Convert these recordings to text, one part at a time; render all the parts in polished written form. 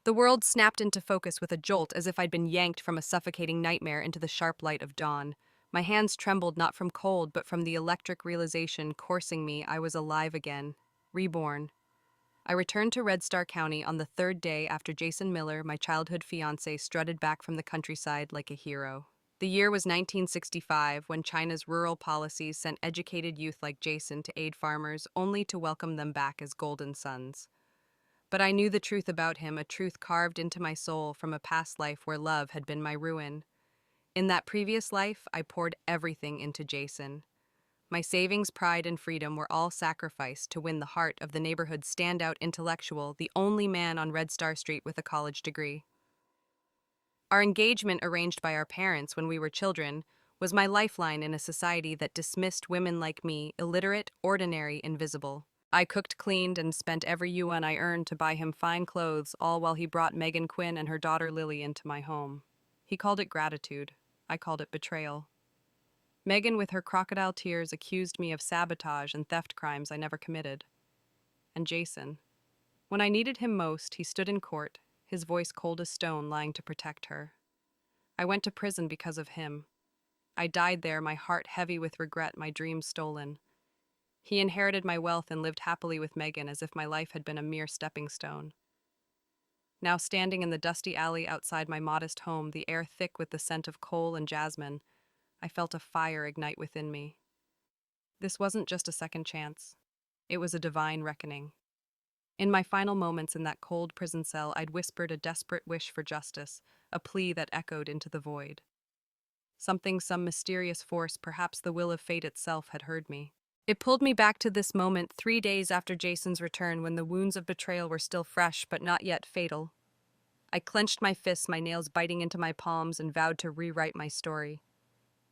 The world snapped into focus with a jolt as if I'd been yanked from a suffocating nightmare into the sharp light of dawn. My hands trembled not from cold, but from the electric realization coursing me I was alive again. Reborn. I returned to Red Star County on the third day after Jason Miller, my childhood fiancé, strutted back from the countryside like a hero. The year was 1965, when China's rural policies sent educated youth like Jason to aid farmers only to welcome them back as golden sons. But I knew the truth about him, a truth carved into my soul from a past life where love had been my ruin. In that previous life, I poured everything into Jason. My savings, pride, and freedom were all sacrificed to win the heart of the neighborhood's standout intellectual, the only man on Red Star Street with a college degree. Our engagement, arranged by our parents when we were children, was my lifeline in a society that dismissed women like me, illiterate, ordinary, invisible. I cooked, cleaned, and spent every yuan I earned to buy him fine clothes, all while he brought Megan Quinn and her daughter Lily into my home. He called it gratitude. I called it betrayal. Megan, with her crocodile tears, accused me of sabotage and theft crimes I never committed. And Jason. When I needed him most, he stood in court, his voice cold as stone, lying to protect her. I went to prison because of him. I died there, my heart heavy with regret, my dreams stolen. He inherited my wealth and lived happily with Megan as if my life had been a mere stepping stone. Now, standing in the dusty alley outside my modest home, the air thick with the scent of coal and jasmine, I felt a fire ignite within me. This wasn't just a second chance. It was a divine reckoning. In my final moments in that cold prison cell, I'd whispered a desperate wish for justice, a plea that echoed into the void. Some mysterious force, perhaps the will of fate itself, had heard me. It pulled me back to this moment 3 days after Jason's return, when the wounds of betrayal were still fresh but not yet fatal. I clenched my fists, my nails biting into my palms, and vowed to rewrite my story.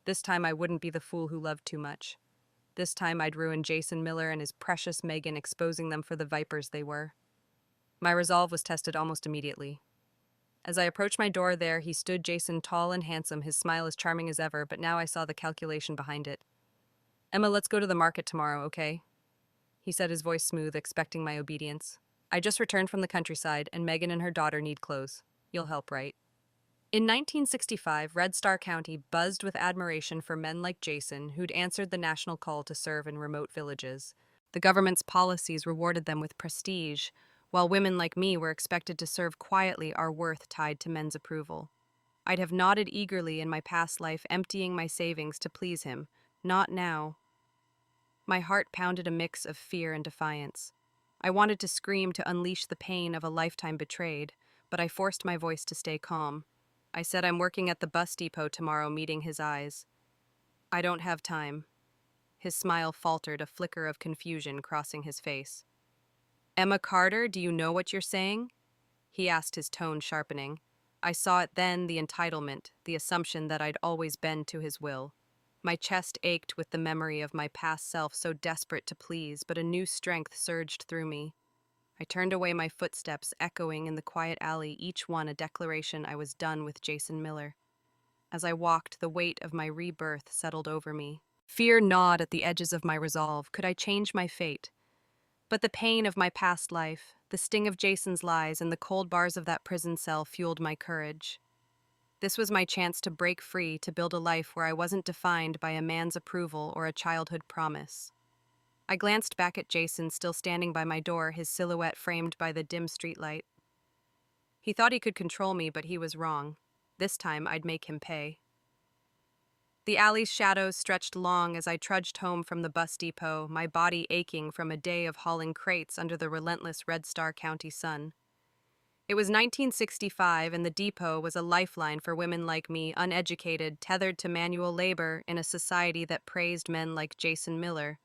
This time I wouldn't be the fool who loved too much. This time I'd ruin Jason Miller and his precious Megan, exposing them for the vipers they were. My resolve was tested almost immediately. As I approached my door there, he stood, Jason, tall and handsome, his smile as charming as ever, but now I saw the calculation behind it. "Emma, let's go to the market tomorrow, okay?" He said, his voice smooth, expecting my obedience. "I just returned from the countryside, and Megan and her daughter need clothes. You'll help, right?" In 1965, Red Star County buzzed with admiration for men like Jason, who'd answered the national call to serve in remote villages. The government's policies rewarded them with prestige, while women like me were expected to serve quietly, our worth tied to men's approval. I'd have nodded eagerly in my past life, emptying my savings to please him. Not now. My heart pounded a mix of fear and defiance. I wanted to scream, to unleash the pain of a lifetime betrayed, but I forced my voice to stay calm. I said, "I'm working at the bus depot tomorrow," meeting his eyes. "I don't have time." His smile faltered, a flicker of confusion crossing his face. "Emma Carter, do you know what you're saying?" he asked, his tone sharpening. I saw it then, the entitlement, the assumption that I'd always bend to his will. My chest ached with the memory of my past self, so desperate to please, but a new strength surged through me. I turned away, my footsteps echoing in the quiet alley, each one a declaration I was done with Jason Miller. As I walked, the weight of my rebirth settled over me. Fear gnawed at the edges of my resolve. Could I change my fate? But the pain of my past life, the sting of Jason's lies, and the cold bars of that prison cell fueled my courage. This was my chance to break free, to build a life where I wasn't defined by a man's approval or a childhood promise. I glanced back at Jason, still standing by my door, his silhouette framed by the dim streetlight. He thought he could control me, but he was wrong. This time I'd make him pay. The alley's shadows stretched long as I trudged home from the bus depot, my body aching from a day of hauling crates under the relentless Red Star County sun. It was 1965, and the depot was a lifeline for women like me, uneducated, tethered to manual labor in a society that praised men like Jason Miller,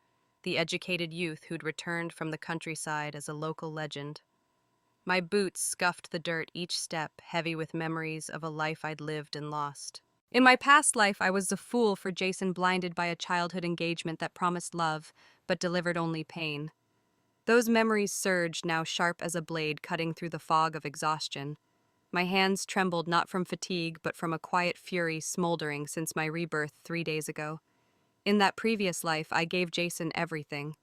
the educated youth who'd returned from the countryside as a local legend. My boots scuffed the dirt each step, heavy with memories of a life I'd lived and lost. In my past life, I was a fool for Jason, blinded by a childhood engagement that promised love, but delivered only pain. Those memories surged, now sharp as a blade cutting through the fog of exhaustion. My hands trembled not from fatigue, but from a quiet fury smoldering since my rebirth 3 days ago. In that previous life, I gave Jason everything.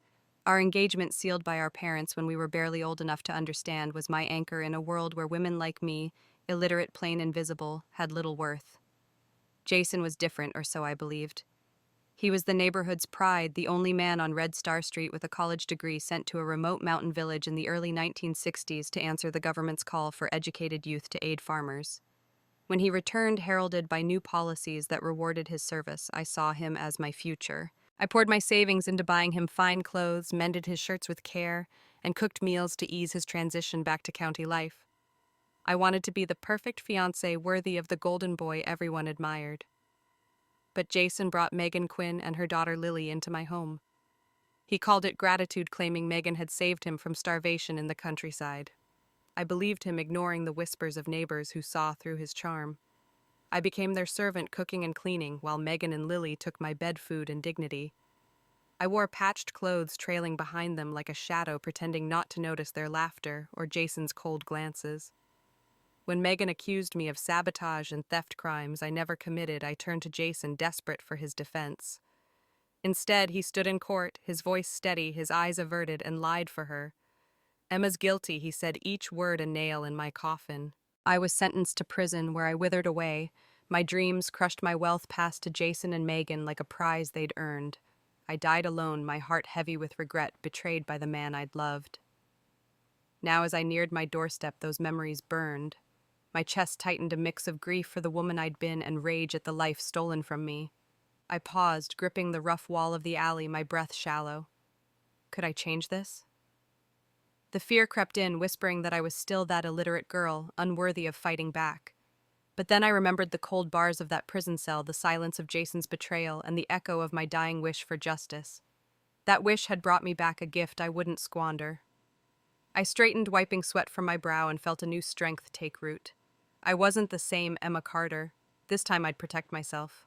Our engagement, sealed by our parents when we were barely old enough to understand, was my anchor in a world where women like me, illiterate, plain and visible, had little worth. Jason was different, or so I believed. He was the neighborhood's pride, the only man on Red Star Street with a college degree sent to a remote mountain village in the early 1960s to answer the government's call for educated youth to aid farmers. When he returned, heralded by new policies that rewarded his service, I saw him as my future. I poured my savings into buying him fine clothes, mended his shirts with care, and cooked meals to ease his transition back to county life. I wanted to be the perfect fiancé worthy of the golden boy everyone admired. But Jason brought Megan Quinn and her daughter Lily into my home. He called it gratitude, claiming Megan had saved him from starvation in the countryside. I believed him, ignoring the whispers of neighbors who saw through his charm. I became their servant, cooking and cleaning, while Megan and Lily took my bed food and dignity. I wore patched clothes, trailing behind them like a shadow, pretending not to notice their laughter or Jason's cold glances. When Megan accused me of sabotage and theft crimes I never committed, I turned to Jason, desperate for his defense. Instead, he stood in court, his voice steady, his eyes averted, and lied for her. "Emma's guilty," he said, each word a nail in my coffin. I was sentenced to prison, where I withered away. My dreams, crushed, my wealth passed to Jason and Megan like a prize they'd earned. I died alone, my heart heavy with regret, betrayed by the man I'd loved. Now, as I neared my doorstep, those memories burned. My chest tightened, a mix of grief for the woman I'd been and rage at the life stolen from me. I paused, gripping the rough wall of the alley, my breath shallow. Could I change this? The fear crept in, whispering that I was still that illiterate girl, unworthy of fighting back. But then I remembered the cold bars of that prison cell, the silence of Jason's betrayal, and the echo of my dying wish for justice. That wish had brought me back a gift I wouldn't squander. I straightened, wiping sweat from my brow, and felt a new strength take root. I wasn't the same Emma Carter. This time I'd protect myself.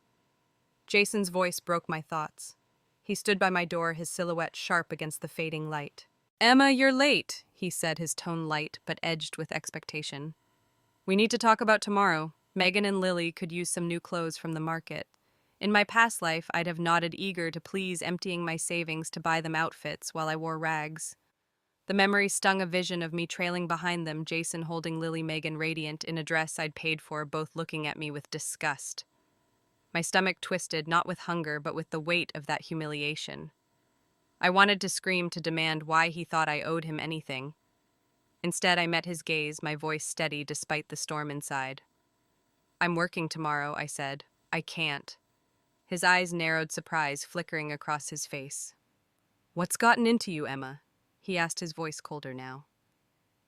Jason's voice broke my thoughts. He stood by my door, his silhouette sharp against the fading light. "Emma, you're late," he said, his tone light but edged with expectation. "We need to talk about tomorrow. Megan and Lily could use some new clothes from the market. In my past life, I'd have nodded, eager to please, emptying my savings to buy them outfits while I wore rags. The memory stung, a vision of me trailing behind them, Jason holding Lily, Megan radiant in a dress I'd paid for, both looking at me with disgust. My stomach twisted, not with hunger, but with the weight of that humiliation. I wanted to scream, to demand why he thought I owed him anything. Instead, I met his gaze, my voice steady despite the storm inside. "I'm working tomorrow," I said. "I can't." His eyes narrowed, surprise flickering across his face. "What's gotten into you, Emma?" he asked, his voice colder now.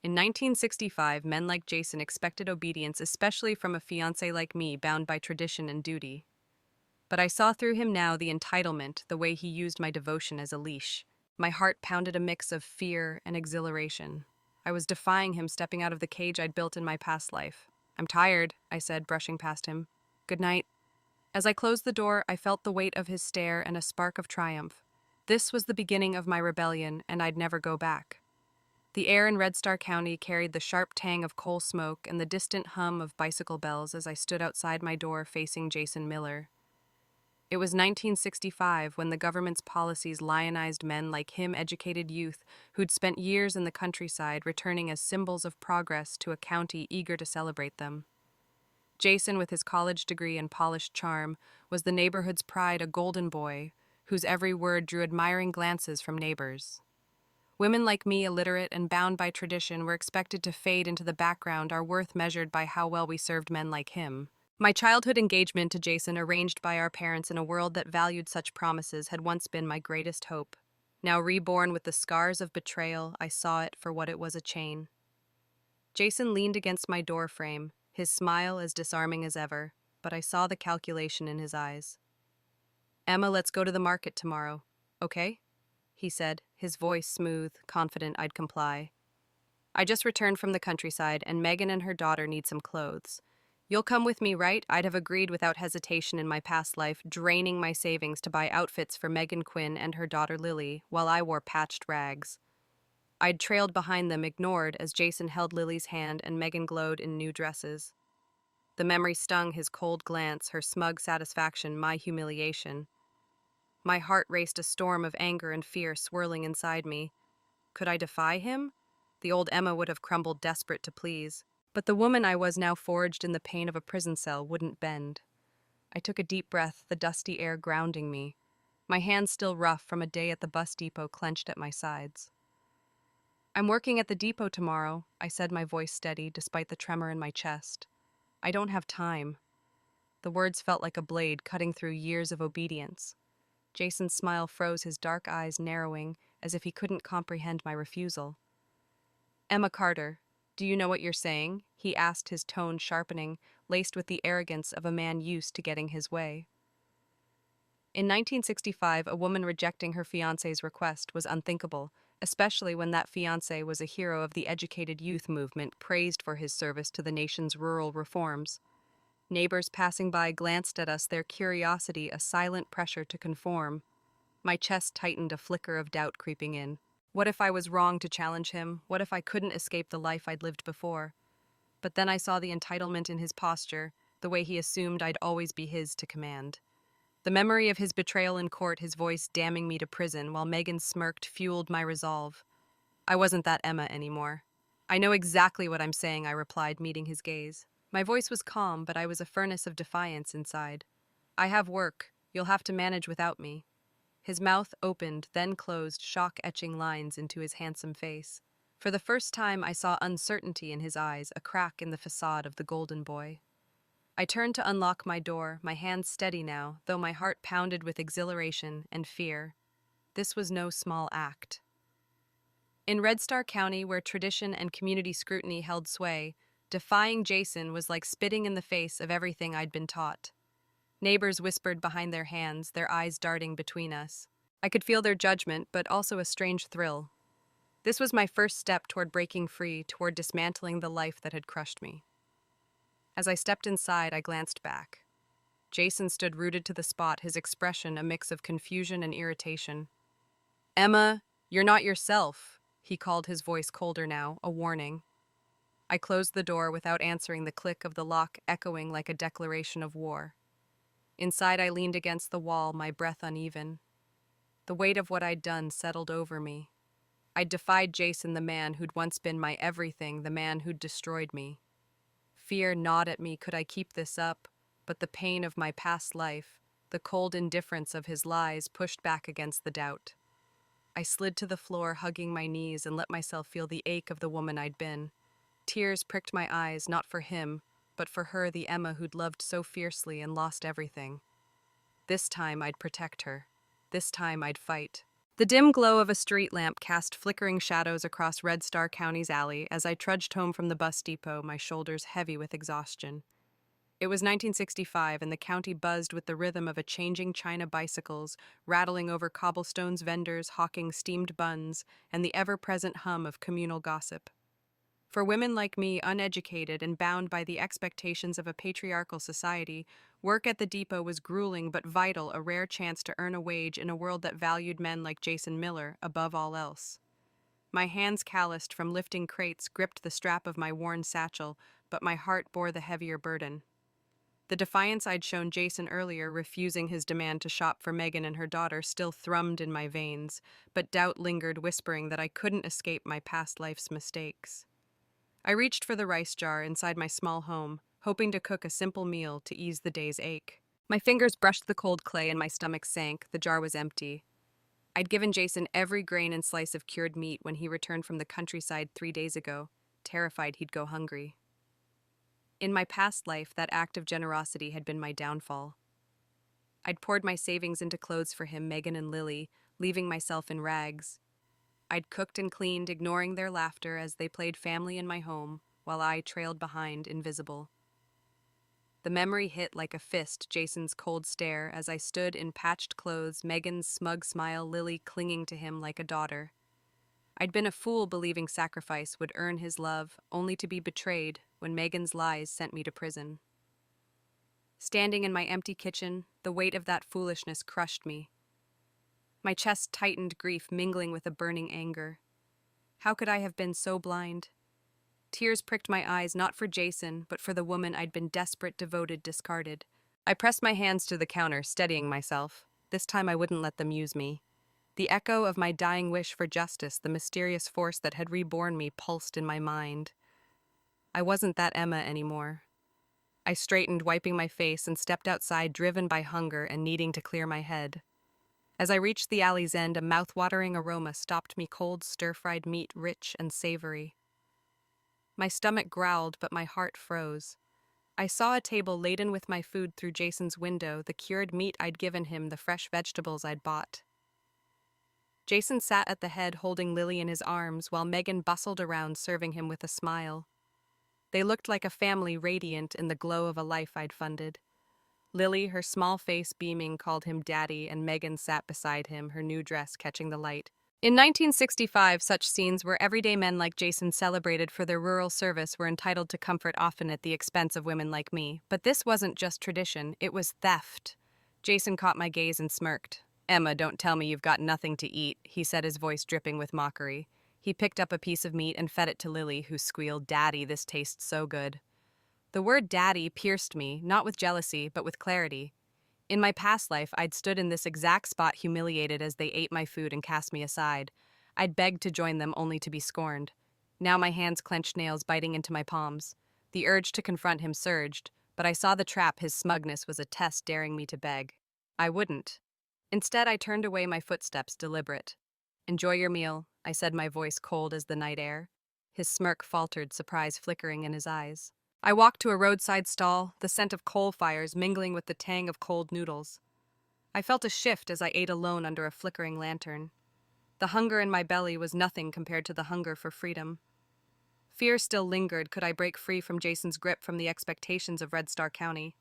In 1965, men like Jason expected obedience, especially from a fiancé like me, bound by tradition and duty. But I saw through him now, the entitlement, the way he used my devotion as a leash. My heart pounded, a mix of fear and exhilaration. I was defying him, stepping out of the cage I'd built in my past life. "I'm tired," I said, brushing past him. "Good night." As I closed the door, I felt the weight of his stare and a spark of triumph. This was the beginning of my rebellion, and I'd never go back. The air in Red Star County carried the sharp tang of coal smoke and the distant hum of bicycle bells as I stood outside my door facing Jason Miller. It was 1965, when the government's policies lionized men like him, educated youth who'd spent years in the countryside, returning as symbols of progress to a county eager to celebrate them. Jason, with his college degree and polished charm, was the neighborhood's pride, a golden boy whose every word drew admiring glances from neighbors. Women like me, illiterate and bound by tradition, were expected to fade into the background, our worth measured by how well we served men like him. My childhood engagement to Jason, arranged by our parents in a world that valued such promises, had once been my greatest hope. Now reborn with the scars of betrayal, I saw it for what it was, a chain. Jason leaned against my door frame, his smile as disarming as ever, but I saw the calculation in his eyes. "Emma, let's go to the market tomorrow, okay?" he said, his voice smooth, confident I'd comply. "I just returned from the countryside, and Megan and her daughter need some clothes. You'll come with me, right?" I'd have agreed without hesitation in my past life, draining my savings to buy outfits for Megan Quinn and her daughter Lily, while I wore patched rags. I'd trailed behind them, ignored, as Jason held Lily's hand and Megan glowed in new dresses. The memory stung, his cold glance, her smug satisfaction, my humiliation. My heart raced, a storm of anger and fear swirling inside me. Could I defy him? The old Emma would have crumbled, desperate to please. But the woman I was now, forged in the pain of a prison cell, wouldn't bend. I took a deep breath, the dusty air grounding me. My hands still rough from a day at the bus depot clenched at my sides. "I'm working at the depot tomorrow," I said, my voice steady despite the tremor in my chest. "I don't have time." The words felt like a blade cutting through years of obedience. Jason's smile froze, his dark eyes narrowing as if he couldn't comprehend my refusal. "Emma Carter, do you know what you're saying?" he asked, his tone sharpening, laced with the arrogance of a man used to getting his way. In 1965, a woman rejecting her fiancé's request was unthinkable, especially when that fiancé was a hero of the educated youth movement, praised for his service to the nation's rural reforms. Neighbors passing by glanced at us, their curiosity a silent pressure to conform. My chest tightened, a flicker of doubt creeping in. What if I was wrong to challenge him? What if I couldn't escape the life I'd lived before? But then I saw the entitlement in his posture, the way he assumed I'd always be his to command. The memory of his betrayal in court, his voice damning me to prison while Megan smirked, fueled my resolve. I wasn't that Emma anymore. "I know exactly what I'm saying," I replied, meeting his gaze. My voice was calm, but I was a furnace of defiance inside. "I have work. You'll have to manage without me." His mouth opened, then closed, shock etching lines into his handsome face. For the first time, I saw uncertainty in his eyes, a crack in the facade of the golden boy. I turned to unlock my door, my hands steady now, though my heart pounded with exhilaration and fear. This was no small act. In Red Star County, where tradition and community scrutiny held sway, defying Jason was like spitting in the face of everything I'd been taught. Neighbors whispered behind their hands, their eyes darting between us. I could feel their judgment, but also a strange thrill. This was my first step toward breaking free, toward dismantling the life that had crushed me. As I stepped inside, I glanced back. Jason stood rooted to the spot, his expression a mix of confusion and irritation. "Emma, you're not yourself," he called, his voice colder now, a warning. I closed the door without answering, the click of the lock echoing like a declaration of war. Inside, I leaned against the wall, my breath uneven. The weight of what I'd done settled over me. I'd defied Jason, the man who'd once been my everything, the man who'd destroyed me. Fear gnawed at me. Could I keep this up? But the pain of my past life, the cold indifference of his lies, pushed back against the doubt. I slid to the floor, hugging my knees, and let myself feel the ache of the woman I'd been. Tears pricked my eyes, not for him, but for her, the Emma who'd loved so fiercely and lost everything. This time I'd protect her. This time I'd fight. The dim glow of a street lamp cast flickering shadows across Red Star County's alley as I trudged home from the bus depot, my shoulders heavy with exhaustion. It was 1965, and the county buzzed with the rhythm of a changing China bicycles, rattling over cobblestones, vendors hawking steamed buns, and the ever-present hum of communal gossip. For women like me, uneducated and bound by the expectations of a patriarchal society, work at the depot was grueling but vital, a rare chance to earn a wage in a world that valued men like Jason Miller above all else. My hands, calloused from lifting crates, gripped the strap of my worn satchel, but my heart bore the heavier burden. The defiance I'd shown Jason earlier, refusing his demand to shop for Megan and her daughter, still thrummed in my veins, but doubt lingered, whispering that I couldn't escape my past life's mistakes. I reached for the rice jar inside my small home, hoping to cook a simple meal to ease the day's ache. My fingers brushed the cold clay and my stomach sank. The jar was empty. I'd given Jason every grain and slice of cured meat when he returned from the countryside 3 days ago, terrified he'd go hungry. In my past life, that act of generosity had been my downfall. I'd poured my savings into clothes for him, Megan and Lily, leaving myself in rags. I'd cooked and cleaned, ignoring their laughter as they played family in my home, while I trailed behind, invisible. The memory hit like a fist, Jason's cold stare as I stood in patched clothes, Megan's smug smile, Lily clinging to him like a daughter. I'd been a fool believing sacrifice would earn his love, only to be betrayed when Megan's lies sent me to prison. Standing in my empty kitchen, the weight of that foolishness crushed me. My chest tightened, grief mingling with a burning anger. How could I have been so blind? Tears pricked my eyes, not for Jason, but for the woman I'd been desperate, devoted, discarded. I pressed my hands to the counter, steadying myself. this time I wouldn't let them use me. The echo of my dying wish for justice, the mysterious force that had reborn me, pulsed in my mind. I wasn't that Emma anymore. I straightened, wiping my face, and stepped outside, driven by hunger and needing to clear my head. As I reached the alley's end, a mouth-watering aroma stopped me, cold, stir-fried meat, rich and savory. My stomach growled, but my heart froze. I saw a table laden with my food through Jason's window, the cured meat I'd given him, the fresh vegetables I'd bought. Jason sat at the head, holding Lily in his arms, while Megan bustled around, serving him with a smile. They looked like a family, radiant in the glow of a life I'd funded. Lily, her small face beaming, called him Daddy, and Megan sat beside him, her new dress catching the light. In 1965, such scenes where everyday men like Jason, celebrated for their rural service, were entitled to comfort, often at the expense of women like me. But this wasn't just tradition, it was theft. Jason caught my gaze and smirked. "Emma, don't tell me you've got nothing to eat," he said, his voice dripping with mockery. He picked up a piece of meat and fed it to Lily, who squealed, "Daddy, this tastes so good." The word daddy pierced me, not with jealousy, but with clarity. In my past life, I'd stood in this exact spot, humiliated as they ate my food and cast me aside. I'd begged to join them, only to be scorned. Now my hands clenched, nails biting into my palms. The urge to confront him surged, but I saw the trap. His smugness was a test, daring me to beg. I wouldn't. Instead, I turned away, my footsteps deliberate. "Enjoy your meal," I said, my voice cold as the night air. His smirk faltered, surprise flickering in his eyes. I walked to a roadside stall, the scent of coal fires mingling with the tang of cold noodles. I felt a shift as I ate alone under a flickering lantern. The hunger in my belly was nothing compared to the hunger for freedom. Fear still lingered. Could I break free from Jason's grip, from the expectations of Red Star County?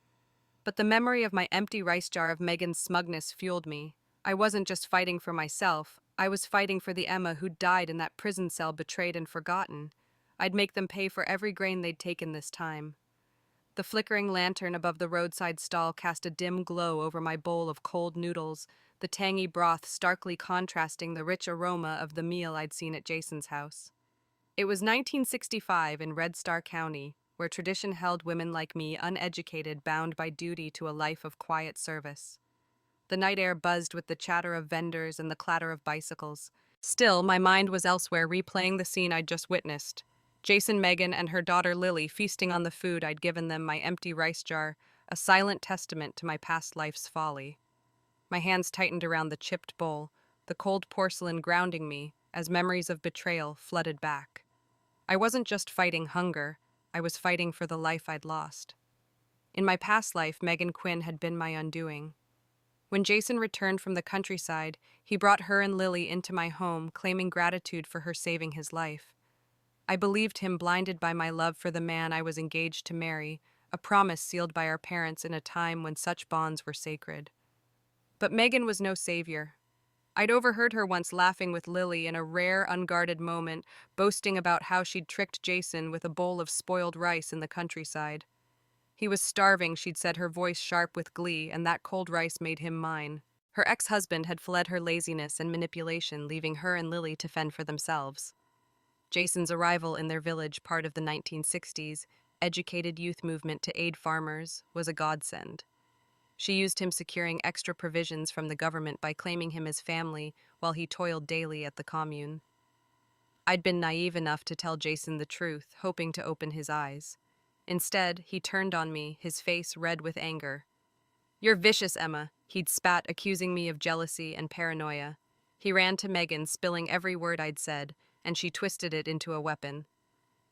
But the memory of my empty rice jar, of Megan's smugness, fueled me. I wasn't just fighting for myself. I was fighting for the Emma who died in that prison cell, betrayed and forgotten. I'd make them pay for every grain they'd taken this time. The flickering lantern above the roadside stall cast a dim glow over my bowl of cold noodles, the tangy broth starkly contrasting the rich aroma of the meal I'd seen at Jason's house. It was 1965 in Red Star County, where tradition held women like me, uneducated, bound by duty to a life of quiet service. The night air buzzed with the chatter of vendors and the clatter of bicycles. Still, my mind was elsewhere, replaying the scene I'd just witnessed. Jason, Megan, and her daughter Lily feasting on the food I'd given them, my empty rice jar, a silent testament to my past life's folly. My hands tightened around the chipped bowl, the cold porcelain grounding me as memories of betrayal flooded back. I wasn't just fighting hunger, I was fighting for the life I'd lost. In my past life, Megan Quinn had been my undoing. When Jason returned from the countryside, he brought her and Lily into my home, claiming gratitude for her saving his life. I believed him, blinded by my love for the man I was engaged to marry, a promise sealed by our parents in a time when such bonds were sacred. But Megan was no savior. I'd overheard her once laughing with Lily in a rare, unguarded moment, boasting about how she'd tricked Jason with a bowl of spoiled rice in the countryside. He was starving, she'd said, her voice sharp with glee, and that cold rice made him mine. Her ex-husband had fled her laziness and manipulation, leaving her and Lily to fend for themselves. Jason's arrival in their village, part of the 1960s educated youth movement to aid farmers, was a godsend. She used him, securing extra provisions from the government by claiming him as family while he toiled daily at the commune. I'd been naive enough to tell Jason the truth, hoping to open his eyes. Instead, he turned on me, his face red with anger. "You're vicious, Emma," he'd spat, accusing me of jealousy and paranoia. He ran to Megan, spilling every word I'd said, and she twisted it into a weapon.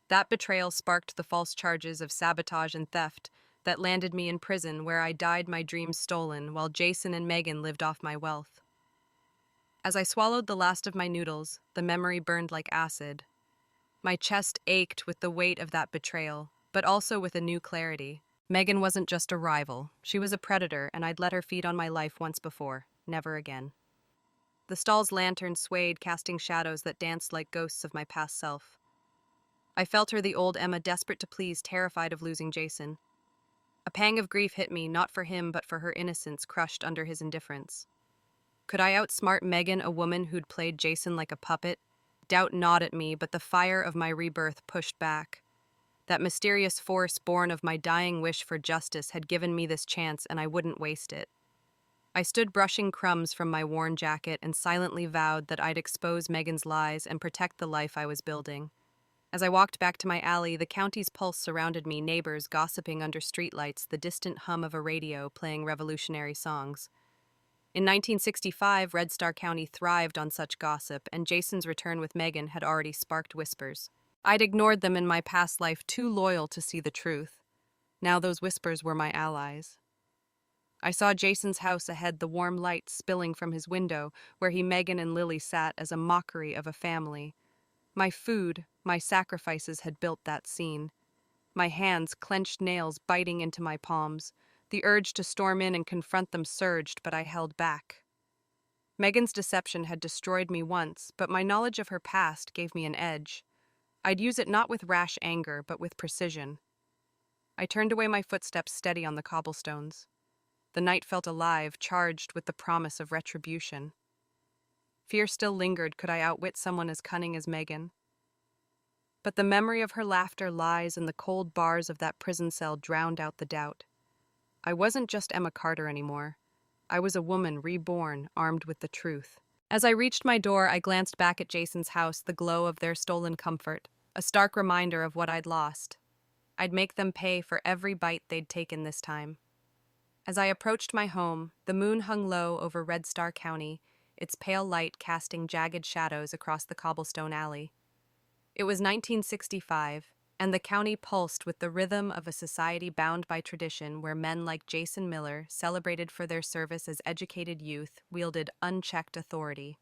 That betrayal sparked the false charges of sabotage and theft that landed me in prison, where I died, my dreams stolen, while Jason and Megan lived off my wealth. As I swallowed the last of my noodles, the memory burned like acid. My chest ached with the weight of that betrayal, but also with a new clarity. Megan wasn't just a rival, she was a predator, and I'd let her feed on my life once before, never again. The stall's lantern swayed, casting shadows that danced like ghosts of my past self. I felt her, the old Emma, desperate to please, terrified of losing Jason. A pang of grief hit me, not for him, but for her innocence crushed under his indifference. Could I outsmart Megan, a woman who'd played Jason like a puppet? Doubt gnawed at me, but the fire of my rebirth pushed back. That mysterious force born of my dying wish for justice had given me this chance, and I wouldn't waste it. I stood brushing crumbs from my worn jacket and silently vowed that I'd expose Megan's lies and protect the life I was building. As I walked back to my alley, the county's pulse surrounded me, neighbors gossiping under streetlights, the distant hum of a radio playing revolutionary songs. In 1965, Red Star County thrived on such gossip, and Jason's return with Megan had already sparked whispers. I'd ignored them in my past life, too loyal to see the truth. Now those whispers were my allies. I saw Jason's house ahead, the warm light spilling from his window, where Megan and Lily sat as a mockery of a family. My food, my sacrifices had built that scene. My hands, clenched nails biting into my palms. The urge to storm in and confront them surged, but I held back. Megan's deception had destroyed me once, but my knowledge of her past gave me an edge. I'd use it not with rash anger, but with precision. I turned away, my footsteps steady on the cobblestones. The night felt alive, charged with the promise of retribution. Fear still lingered. Could I outwit someone as cunning as Megan? But the memory of her laughter, lies, and the cold bars of that prison cell drowned out the doubt. I wasn't just Emma Carter anymore. I was a woman reborn, armed with the truth. As I reached my door, I glanced back at Jason's house, the glow of their stolen comfort, a stark reminder of what I'd lost. I'd make them pay for every bite they'd taken this time. As I approached my home, the moon hung low over Red Star County, its pale light casting jagged shadows across the cobblestone alley. It was 1965, and the county pulsed with the rhythm of a society bound by tradition where men like Jason Miller, celebrated for their service as educated youth, wielded unchecked authority.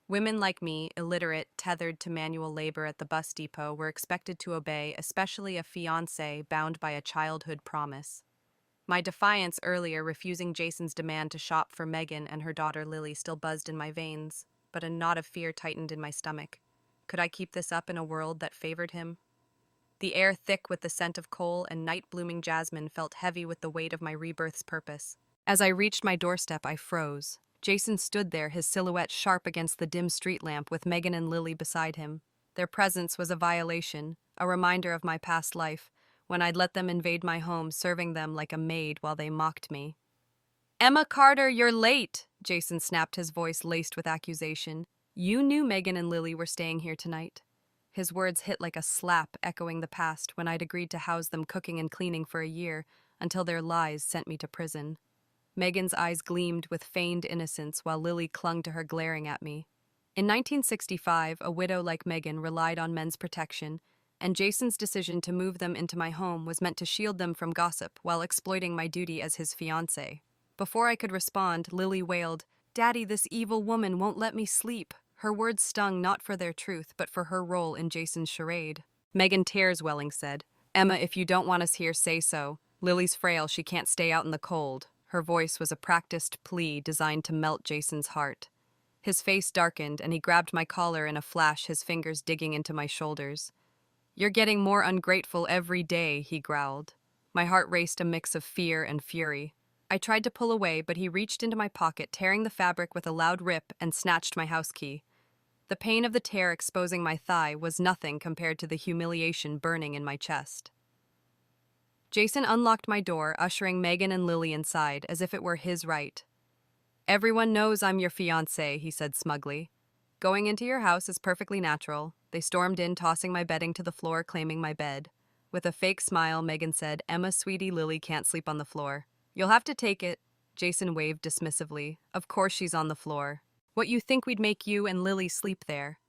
Women like me, illiterate, tethered to manual labor at the bus depot, were expected to obey, especially a fiancé bound by a childhood promise. My defiance earlier, refusing Jason's demand to shop for Megan and her daughter Lily, still buzzed in my veins, but a knot of fear tightened in my stomach. Could I keep this up in a world that favored him? The air, thick with the scent of coal and night-blooming jasmine, felt heavy with the weight of my rebirth's purpose. As I reached my doorstep, I froze. Jason stood there, his silhouette sharp against the dim street lamp, with Megan and Lily beside him. Their presence was a violation, a reminder of my past life, when I'd let them invade my home, serving them like a maid while they mocked me. "Emma Carter, you're late!" Jason snapped, his voice laced with accusation. "You knew Megan and Lily were staying here tonight." His words hit like a slap, echoing the past when I'd agreed to house them cooking and cleaning for a year, until their lies sent me to prison. Megan's eyes gleamed with feigned innocence while Lily clung to her, glaring at me. In 1965, a widow like Megan relied on men's protection, and Jason's decision to move them into my home was meant to shield them from gossip while exploiting my duty as his fiancé. Before I could respond, Lily wailed, "Daddy, this evil woman won't let me sleep." Her words stung not for their truth, but for her role in Jason's charade. Megan, tears welling, said, "Emma, if you don't want us here, say so. Lily's frail, she can't stay out in the cold." Her voice was a practiced plea designed to melt Jason's heart. His face darkened, and he grabbed my collar in a flash, his fingers digging into my shoulders. "You're getting more ungrateful every day," he growled. My heart raced, a mix of fear and fury. I tried to pull away, but he reached into my pocket, tearing the fabric with a loud rip, and snatched my house key. The pain of the tear exposing my thigh was nothing compared to the humiliation burning in my chest. Jason unlocked my door, ushering Megan and Lily inside, as if it were his right. "Everyone knows I'm your fiancé," he said smugly. "Going into your house is perfectly natural." They stormed in, tossing my bedding to the floor, claiming my bed. With a fake smile, Megan said, "Emma, sweetie, Lily can't sleep on the floor." "You'll have to take it." Jason waved dismissively. "Of course she's on the floor. What, you think we'd make you and Lily sleep there?"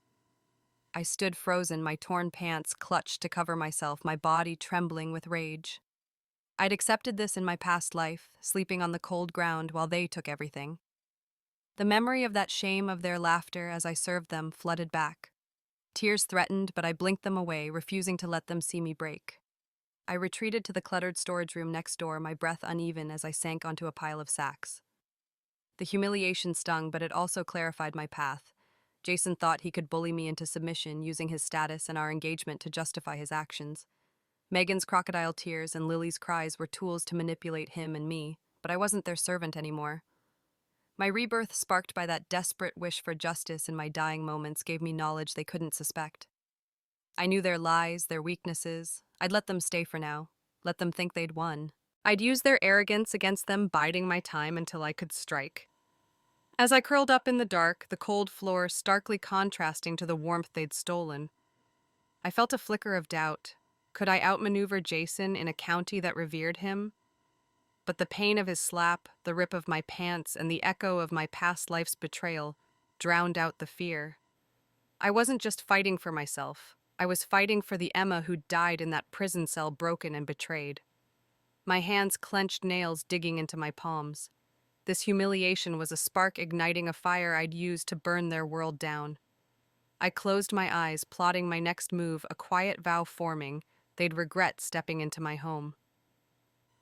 I stood frozen, my torn pants clutched to cover myself, my body trembling with rage. I'd accepted this in my past life, sleeping on the cold ground while they took everything. The memory of that shame, of their laughter as I served them, flooded back. Tears threatened, but I blinked them away, refusing to let them see me break. I retreated to the cluttered storage room next door, my breath uneven as I sank onto a pile of sacks. The humiliation stung, but it also clarified my path. Jason thought he could bully me into submission, using his status and our engagement to justify his actions. Megan's crocodile tears and Lily's cries were tools to manipulate him and me, but I wasn't their servant anymore. My rebirth, sparked by that desperate wish for justice in my dying moments, gave me knowledge they couldn't suspect. I knew their lies, their weaknesses. I'd let them stay for now. Let them think they'd won. I'd use their arrogance against them, biding my time until I could strike. As I curled up in the dark, the cold floor starkly contrasting to the warmth they'd stolen, I felt a flicker of doubt. Could I outmaneuver Jason in a county that revered him? But the pain of his slap, the rip of my pants, and the echo of my past life's betrayal drowned out the fear. I wasn't just fighting for myself. I was fighting for the Emma who died in that prison cell, broken and betrayed. My hands clenched, nails digging into my palms. This humiliation was a spark igniting a fire I'd use to burn their world down. I closed my eyes, plotting my next move, a quiet vow forming they'd regret stepping into my home.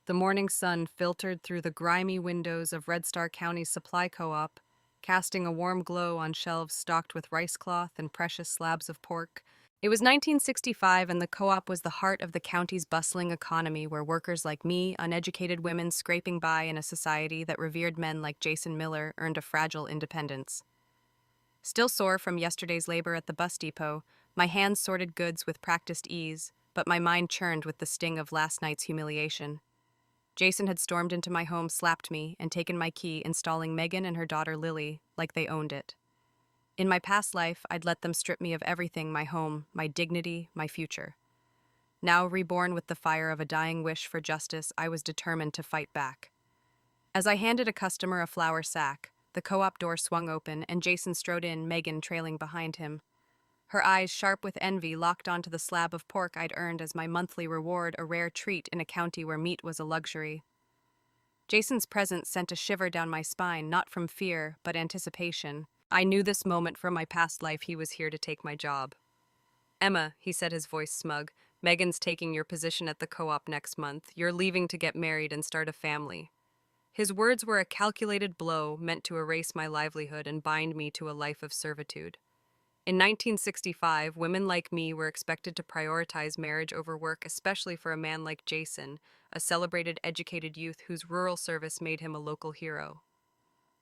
The morning sun filtered through the grimy windows of Red Star County's supply co-op, casting a warm glow on shelves stocked with rice cloth and precious slabs of pork. It was 1965, and the co-op was the heart of the county's bustling economy, where workers like me, uneducated women scraping by in a society that revered men like Jason Miller, earned a fragile independence. Still sore from yesterday's labor at the bus depot, my hands sorted goods with practiced ease, but my mind churned with the sting of last night's humiliation. Jason had stormed into my home, slapped me, and taken my key, installing Megan and her daughter Lily like they owned it. In my past life, I'd let them strip me of everything: my home, my dignity, my future. Now, reborn with the fire of a dying wish for justice, I was determined to fight back. As I handed a customer a flour sack, the co-op door swung open and Jason strode in, Megan trailing behind him. Her eyes, sharp with envy, locked onto the slab of pork I'd earned as my monthly reward, a rare treat in a county where meat was a luxury. Jason's presence sent a shiver down my spine, not from fear, but anticipation. I knew this moment from my past life. He was here to take my job. "Emma," he said, his voice smug, "Megan's taking your position at the co-op next month. You're leaving to get married and start a family." His words were a calculated blow meant to erase my livelihood and bind me to a life of servitude. In 1965, women like me were expected to prioritize marriage over work, especially for a man like Jason, a celebrated, educated youth whose rural service made him a local hero.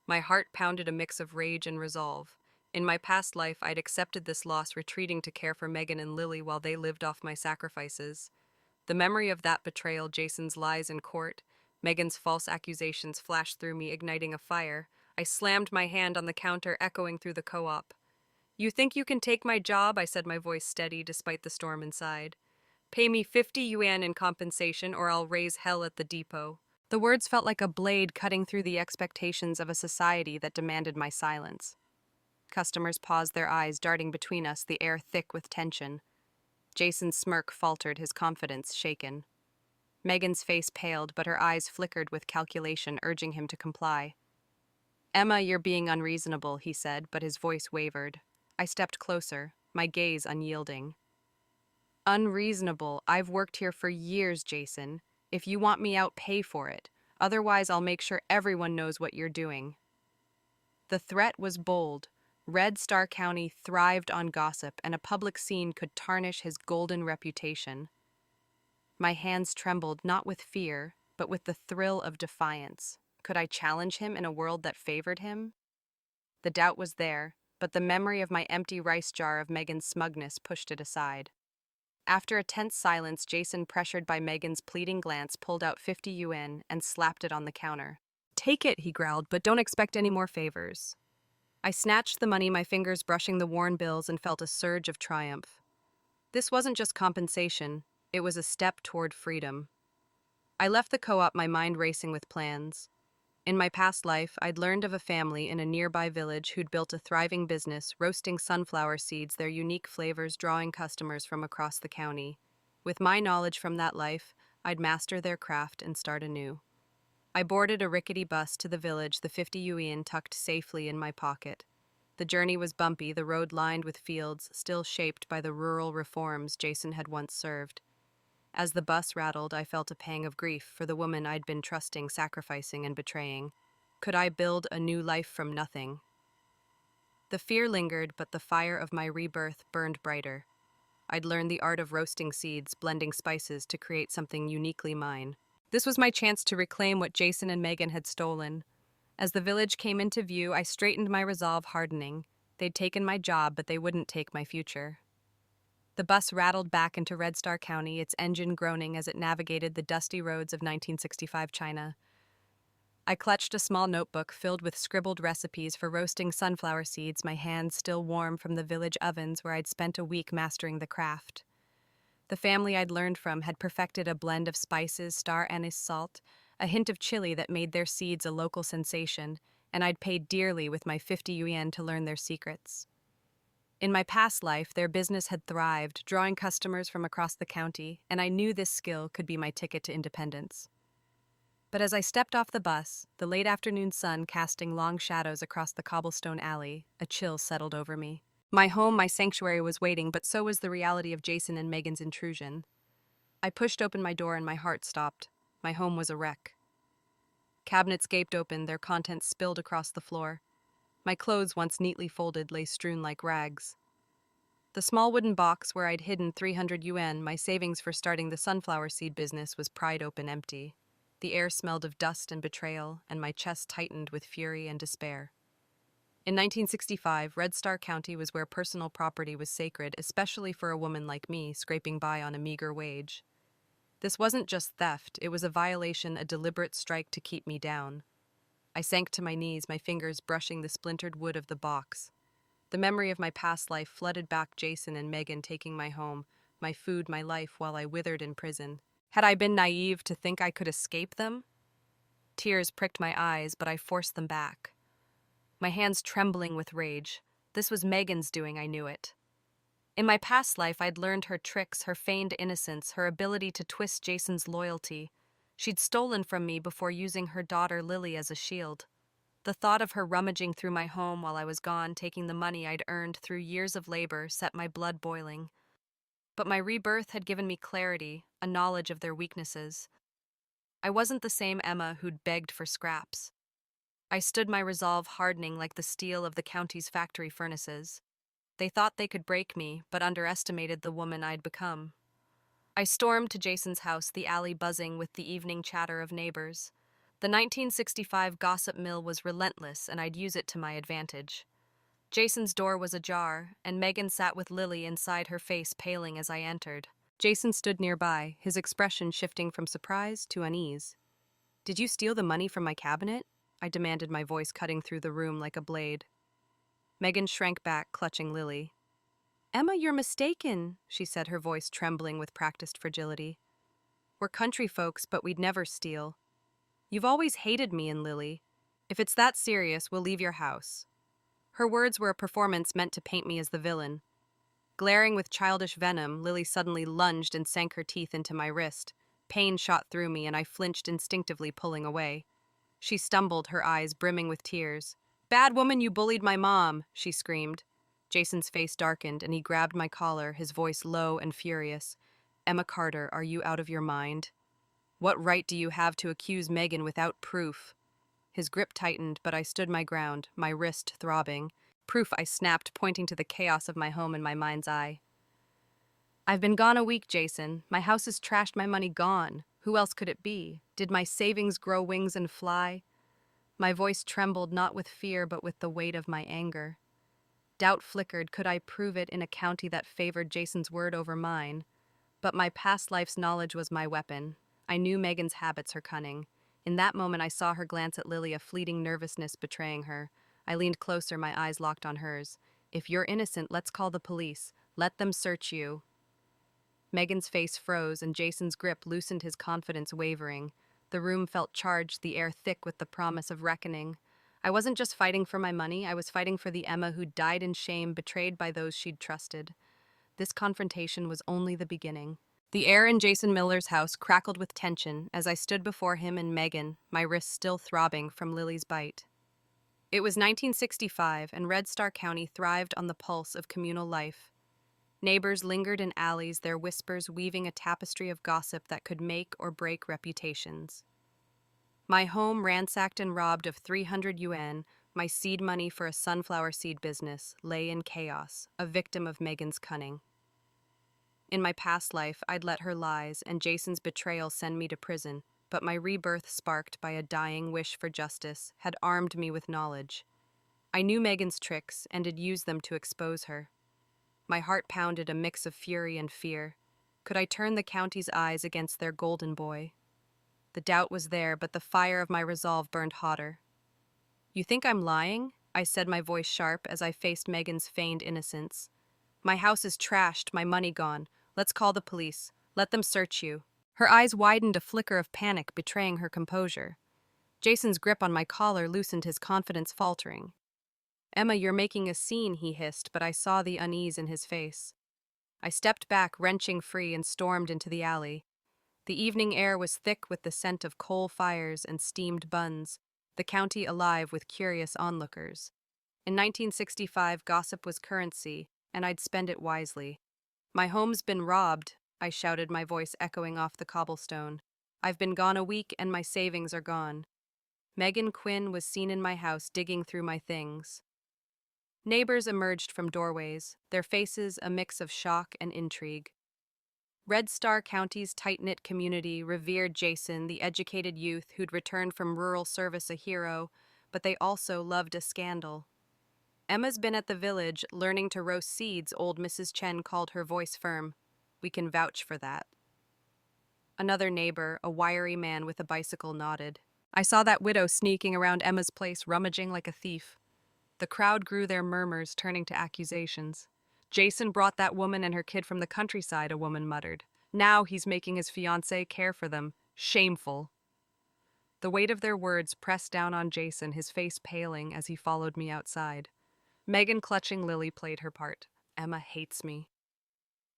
My heart pounded, a mix of rage and resolve. In my past life, I'd accepted this loss, retreating to care for Megan and Lily while they lived off my sacrifices. The memory of that betrayal, Jason's lies in court, Megan's false accusations flashed through me, igniting a fire. I slammed my hand on the counter, echoing through the co-op. "You think you can take my job?" I said, my voice steady despite the storm inside. "Pay me 50 yuan in compensation, or I'll raise hell at the depot." The words felt like a blade cutting through the expectations of a society that demanded my silence. Customers paused, their eyes darting between us, the air thick with tension. Jason's smirk faltered, his confidence shaken. Megan's face paled, but her eyes flickered with calculation, urging him to comply. "Emma, you're being unreasonable," he said, but his voice wavered. I stepped closer, my gaze unyielding. "Unreasonable? I've worked here for years, Jason. If you want me out, pay for it. Otherwise, I'll make sure everyone knows what you're doing." The threat was bold. Red Star County thrived on gossip, and a public scene could tarnish his golden reputation. My hands trembled, not with fear, but with the thrill of defiance. Could I challenge him in a world that favored him? The doubt was there, but the memory of my empty rice jar of Megan's smugness pushed it aside. After a tense silence, Jason, pressured by Megan's pleading glance, pulled out 50 yuan and slapped it on the counter. "Take it," he growled, "but don't expect any more favors." I snatched the money, my fingers brushing the worn bills, and felt a surge of triumph. This wasn't just compensation, it was a step toward freedom. I left the co-op, my mind racing with plans. In my past life, I'd learned of a family in a nearby village who'd built a thriving business, roasting sunflower seeds, their unique flavors drawing customers from across the county. With my knowledge from that life, I'd master their craft and start anew. I boarded a rickety bus to the village, the 50 yuan tucked safely in my pocket. The journey was bumpy, the road lined with fields, still shaped by the rural reforms Jason had once served. As the bus rattled, I felt a pang of grief for the woman I'd been trusting, sacrificing, and betraying. Could I build a new life from nothing? The fear lingered, but the fire of my rebirth burned brighter. I'd learned the art of roasting seeds, blending spices to create something uniquely mine. This was my chance to reclaim what Jason and Megan had stolen. As the village came into view, I straightened, my resolve hardening. They'd taken my job, but they wouldn't take my future. The bus rattled back into Red Star County, its engine groaning as it navigated the dusty roads of 1965 China. I clutched a small notebook filled with scribbled recipes for roasting sunflower seeds, my hands still warm from the village ovens where I'd spent a week mastering the craft. The family I'd learned from had perfected a blend of spices, star anise salt, a hint of chili that made their seeds a local sensation, and I'd paid dearly with my 50 yuan to learn their secrets. In my past life, their business had thrived, drawing customers from across the county, and I knew this skill could be my ticket to independence. But as I stepped off the bus, the late afternoon sun casting long shadows across the cobblestone alley, a chill settled over me. My home, my sanctuary was waiting, but so was the reality of Jason and Megan's intrusion. I pushed open my door and my heart stopped. My home was a wreck. Cabinets gaped open, their contents spilled across the floor. My clothes, once neatly folded, lay strewn like rags. The small wooden box where I'd hidden 300 yuan, my savings for starting the sunflower seed business, was pried open empty. The air smelled of dust and betrayal, and my chest tightened with fury and despair. In 1965, Red Star County was where personal property was sacred, especially for a woman like me, scraping by on a meager wage. This wasn't just theft, it was a violation, a deliberate strike to keep me down. I sank to my knees, my fingers brushing the splintered wood of the box. The memory of my past life flooded back, Jason and Megan taking my home, my food, my life, while I withered in prison. Had I been naive to think I could escape them? Tears pricked my eyes, but I forced them back. My hands trembling with rage. This was Megan's doing, I knew it. In my past life, I'd learned her tricks, her feigned innocence, her ability to twist Jason's loyalty. She'd stolen from me before using her daughter Lily as a shield. The thought of her rummaging through my home while I was gone, taking the money I'd earned through years of labor, set my blood boiling. But my rebirth had given me clarity, a knowledge of their weaknesses. I wasn't the same Emma who'd begged for scraps. I stood my resolve hardening like the steel of the county's factory furnaces. They thought they could break me, but underestimated the woman I'd become. I stormed to Jason's house, the alley buzzing with the evening chatter of neighbors. The 1965 gossip mill was relentless, and I'd use it to my advantage. Jason's door was ajar, and Megan sat with Lily inside, her face paling as I entered. Jason stood nearby, his expression shifting from surprise to unease. "Did you steal the money from my cabinet?" I demanded, my voice cutting through the room like a blade. Megan shrank back, clutching Lily. "Emma, you're mistaken," she said, her voice trembling with practiced fragility. "We're country folks, but we'd never steal. You've always hated me and Lily. If it's that serious, we'll leave your house." Her words were a performance meant to paint me as the villain. Glaring with childish venom, Lily suddenly lunged and sank her teeth into my wrist. Pain shot through me, and I flinched instinctively, pulling away. She stumbled, her eyes brimming with tears. "Bad woman, you bullied my mom," she screamed. Jason's face darkened, and he grabbed my collar, his voice low and furious. "Emma Carter, are you out of your mind? What right do you have to accuse Megan without proof?" His grip tightened, but I stood my ground, my wrist throbbing. "Proof," I snapped, pointing to the chaos of my home in my mind's eye. "I've been gone a week, Jason. My house is trashed, my money gone. Who else could it be? Did my savings grow wings and fly?" My voice trembled, not with fear, but with the weight of my anger. Doubt flickered. Could I prove it in a county that favored Jason's word over mine? But my past life's knowledge was my weapon. I knew Megan's habits, her cunning. In that moment, I saw her glance at Lily, a fleeting nervousness betraying her. I leaned closer, my eyes locked on hers. "If you're innocent, let's call the police. Let them search you." Megan's face froze, and Jason's grip loosened, his confidence wavering. The room felt charged, the air thick with the promise of reckoning. I wasn't just fighting for my money, I was fighting for the Emma who died in shame, betrayed by those she'd trusted. This confrontation was only the beginning. The air in Jason Miller's house crackled with tension as I stood before him and Megan, my wrists still throbbing from Lily's bite. It was 1965, and Red Star County thrived on the pulse of communal life. Neighbors lingered in alleys, their whispers weaving a tapestry of gossip that could make or break reputations. My home, ransacked and robbed of 300 yuan, my seed money for a sunflower seed business, lay in chaos, a victim of Megan's cunning. In my past life, I'd let her lies and Jason's betrayal send me to prison, but my rebirth, sparked by a dying wish for justice, had armed me with knowledge. I knew Megan's tricks and had used them to expose her. My heart pounded a mix of fury and fear. Could I turn the county's eyes against their golden boy? The doubt was there, but the fire of my resolve burned hotter. You think I'm lying? I said, my voice sharp as I faced Megan's feigned innocence. My house is trashed, my money gone. Let's call the police. Let them search you. Her eyes widened, a flicker of panic betraying her composure. Jason's grip on my collar loosened, his confidence faltering. Emma, you're making a scene, he hissed, but I saw the unease in his face. I stepped back, wrenching free, and stormed into the alley. The evening air was thick with the scent of coal fires and steamed buns, the county alive with curious onlookers. In 1965, gossip was currency, and I'd spend it wisely. My home's been robbed, I shouted, my voice echoing off the cobblestone. I've been gone a week and my savings are gone. Megan Quinn was seen in my house digging through my things. Neighbors emerged from doorways, their faces a mix of shock and intrigue. Red Star County's tight-knit community revered Jason, the educated youth who'd returned from rural service, a hero, but they also loved a scandal. Emma's been at the village, learning to roast seeds, old Mrs. Chen called, her voice firm. We can vouch for that. Another neighbor, a wiry man with a bicycle, nodded. I saw that widow sneaking around Emma's place, rummaging like a thief. The crowd grew, their murmurs turning to accusations. Jason brought that woman and her kid from the countryside, a woman muttered. Now he's making his fiancé care for them. Shameful. The weight of their words pressed down on Jason, his face paling as he followed me outside. Megan, clutching Lily, played her part. Emma hates me.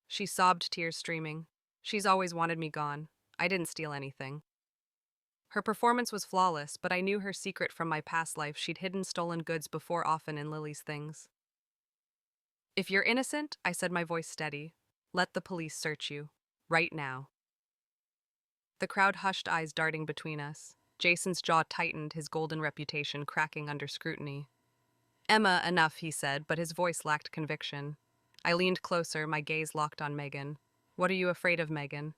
She sobbed, tears streaming. She's always wanted me gone. I didn't steal anything. Her performance was flawless, but I knew her secret from my past life. She'd hidden stolen goods before, often in Lily's things. If you're innocent, I said, my voice steady, let the police search you. Right now. The crowd hushed, eyes darting between us. Jason's jaw tightened, his golden reputation cracking under scrutiny. Emma, enough, he said, but his voice lacked conviction. I leaned closer, my gaze locked on Megan. What are you afraid of, Megan?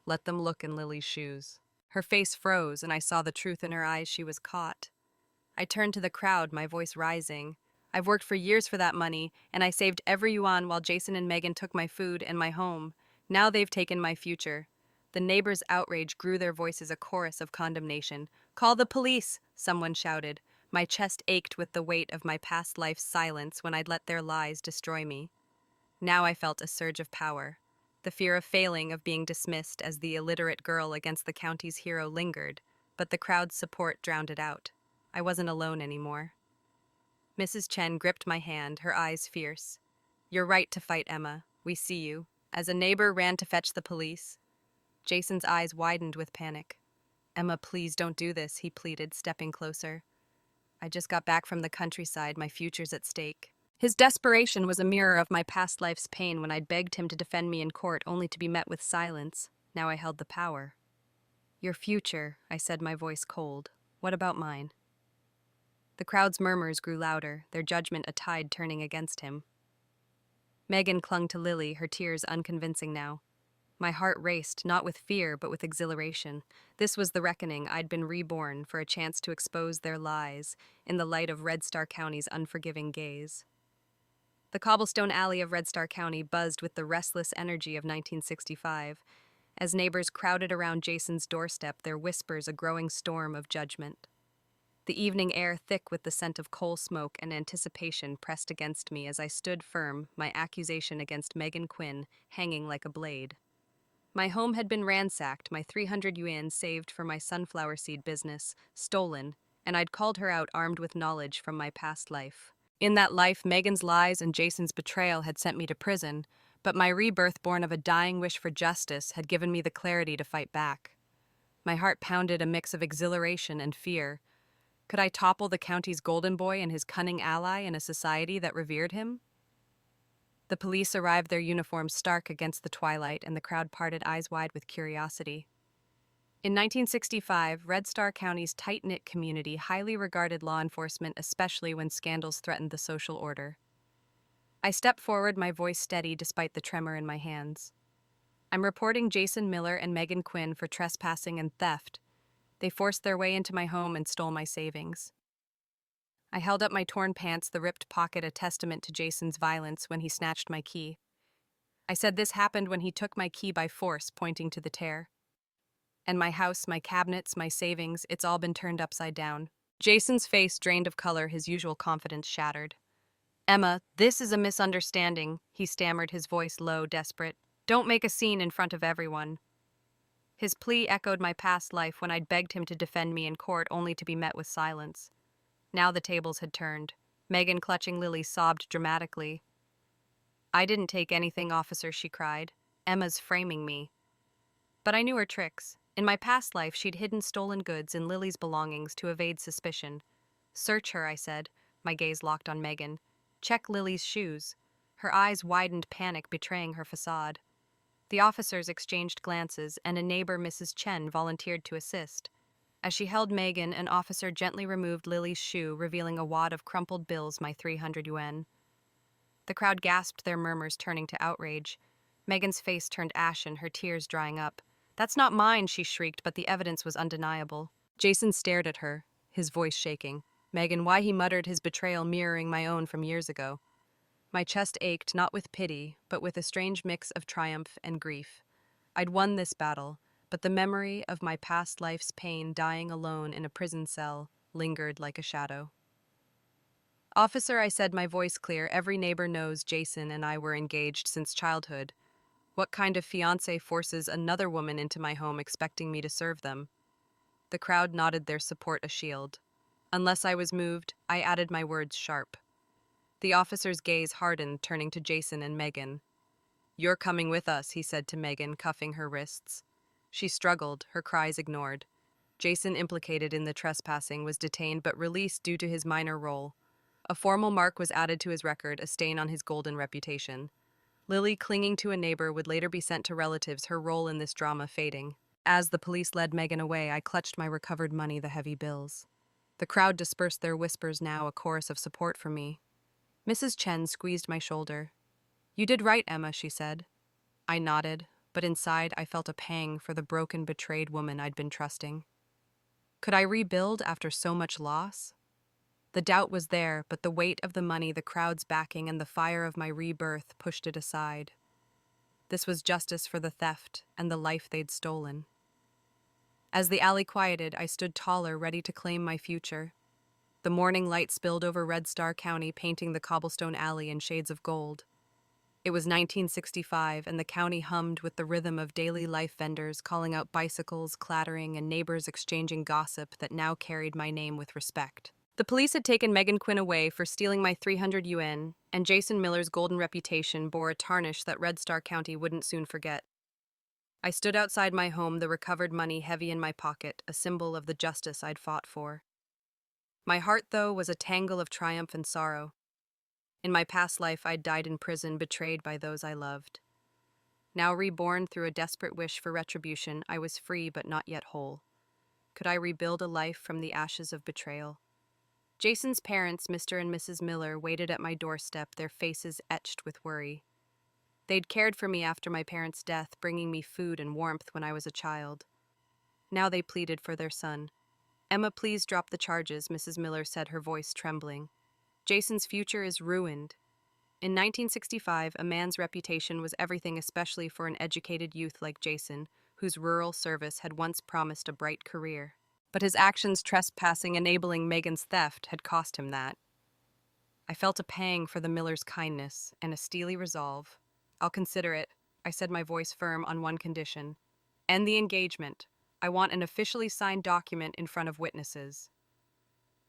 Let them look in Lily's shoes. Her face froze, and I saw the truth in her eyes. She was caught. I turned to the crowd, my voice rising. I've worked for years for that money, and I saved every yuan while Jason and Megan took my food and my home. Now they've taken my future. The neighbors' outrage grew, their voices a chorus of condemnation. Call the police, someone shouted. My chest ached with the weight of my past life's silence when I'd let their lies destroy me. Now I felt a surge of power. The fear of failing, of being dismissed as the illiterate girl against the county's hero, lingered, but the crowd's support drowned it out. I wasn't alone anymore. Mrs. Chen gripped my hand, her eyes fierce. You're right to fight, Emma. We see you. As a neighbor ran to fetch the police. Jason's eyes widened with panic. Emma, please don't do this, he pleaded, stepping closer. I just got back from the countryside, my future's at stake. His desperation was a mirror of my past life's pain when I'd begged him to defend me in court, only to be met with silence. Now I held the power. Your future, I said, my voice cold. What about mine? The crowd's murmurs grew louder, their judgment a tide turning against him. Megan clung to Lily, her tears unconvincing now. My heart raced, not with fear, but with exhilaration. This was the reckoning. I'd been reborn for a chance to expose their lies in the light of Red Star County's unforgiving gaze. The cobblestone alley of Red Star County buzzed with the restless energy of 1965. As neighbors crowded around Jason's doorstep, their whispers a growing storm of judgment. The evening air, thick with the scent of coal smoke and anticipation, pressed against me as I stood firm, my accusation against Megan Quinn hanging like a blade. My home had been ransacked, my 300 yuan saved for my sunflower seed business, stolen, and I'd called her out armed with knowledge from my past life. In that life, Megan's lies and Jason's betrayal had sent me to prison, but my rebirth, born of a dying wish for justice, had given me the clarity to fight back. My heart pounded, a mix of exhilaration and fear. Could I topple the county's golden boy and his cunning ally in a society that revered him? The police arrived, their uniforms stark against the twilight, and the crowd parted, eyes wide with curiosity. In 1965, Red Star County's tight-knit community highly regarded law enforcement, especially when scandals threatened the social order. I stepped forward, my voice steady despite the tremor in my hands. I'm reporting Jason Miller and Megan Quinn for trespassing and theft. They forced their way into my home and stole my savings. I held up my torn pants, the ripped pocket a testament to Jason's violence when he snatched my key. I said this happened when he took my key by force, pointing to the tear. And my house, my cabinets, my savings, it's all been turned upside down. Jason's face drained of color, his usual confidence shattered. Emma, this is a misunderstanding, he stammered, his voice low, desperate. Don't make a scene in front of everyone. His plea echoed my past life when I'd begged him to defend me in court only to be met with silence. Now the tables had turned. Megan, clutching Lily, sobbed dramatically. I didn't take anything, officer, she cried. Emma's framing me. But I knew her tricks. In my past life, she'd hidden stolen goods in Lily's belongings to evade suspicion. Search her, I said, my gaze locked on Megan. Check Lily's shoes. Her eyes widened, panic betraying her facade. The officers exchanged glances, and a neighbor, Mrs. Chen, volunteered to assist. As she held Megan, an officer gently removed Lily's shoe, revealing a wad of crumpled bills, my 300 yuan. The crowd gasped, their murmurs turning to outrage. Megan's face turned ashen, her tears drying up. That's not mine, she shrieked, but the evidence was undeniable. Jason stared at her, his voice shaking. Megan, why, he muttered, his betrayal mirroring my own from years ago. My chest ached, not with pity, but with a strange mix of triumph and grief. I'd won this battle, but the memory of my past life's pain dying alone in a prison cell lingered like a shadow. Officer, I said, my voice clear, every neighbor knows Jason and I were engaged since childhood. What kind of fiancé forces another woman into my home expecting me to serve them? The crowd nodded their support, a shield. Unless I was moved, I added my words sharp. The officer's gaze hardened, turning to Jason and Megan. You're coming with us, he said to Megan, cuffing her wrists. She struggled, her cries ignored. Jason, implicated in the trespassing, was detained but released due to his minor role. A formal mark was added to his record, a stain on his golden reputation. Lily, clinging to a neighbor, would later be sent to relatives, her role in this drama fading. As the police led Megan away, I clutched my recovered money, the heavy bills. The crowd dispersed their whispers, now a chorus of support for me. Mrs. Chen squeezed my shoulder. You did right, Emma, she said. I nodded, but inside I felt a pang for the broken, betrayed woman I'd been trusting. Could I rebuild after so much loss? The doubt was there, but the weight of the money, the crowd's backing, and the fire of my rebirth pushed it aside. This was justice for the theft and the life they'd stolen. As the alley quieted, I stood taller, ready to claim my future. The morning light spilled over Red Star County, painting the cobblestone alley in shades of gold. It was 1965, and the county hummed with the rhythm of daily life vendors calling out bicycles, clattering, and neighbors exchanging gossip that now carried my name with respect. The police had taken Megan Quinn away for stealing my 300 yuan, and Jason Miller's golden reputation bore a tarnish that Red Star County wouldn't soon forget. I stood outside my home, the recovered money heavy in my pocket, a symbol of the justice I'd fought for. My heart, though, was a tangle of triumph and sorrow. In my past life, I'd died in prison, betrayed by those I loved. Now reborn through a desperate wish for retribution, I was free but not yet whole. Could I rebuild a life from the ashes of betrayal? Jason's parents, Mr. and Mrs. Miller, waited at my doorstep, their faces etched with worry. They'd cared for me after my parents' death, bringing me food and warmth when I was a child. Now they pleaded for their son. Emma, please drop the charges, Mrs. Miller said, her voice trembling. Jason's future is ruined. In 1965, a man's reputation was everything, especially for an educated youth like Jason, whose rural service had once promised a bright career. But his actions trespassing, enabling Megan's theft, had cost him that. I felt a pang for the Miller's kindness and a steely resolve. I'll consider it, I said, my voice firm, on one condition. End the engagement. I want an officially signed document in front of witnesses.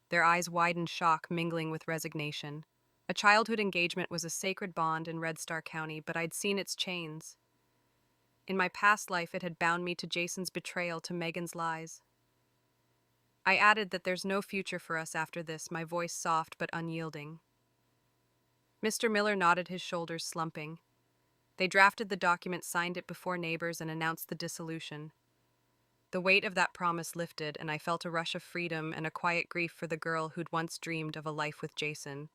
Their eyes widened, shock mingling with resignation. A childhood engagement was a sacred bond in Red Star County, but I'd seen its chains. In my past life, it had bound me to Jason's betrayal, to Megan's lies. I added that there's no future for us after this, my voice soft but unyielding. Mr. Miller nodded, his shoulders slumping. They drafted the document, signed it before neighbors, and announced the dissolution. The weight of that promise lifted, and I felt a rush of freedom and a quiet grief for the girl who'd once dreamed of a life with Jason.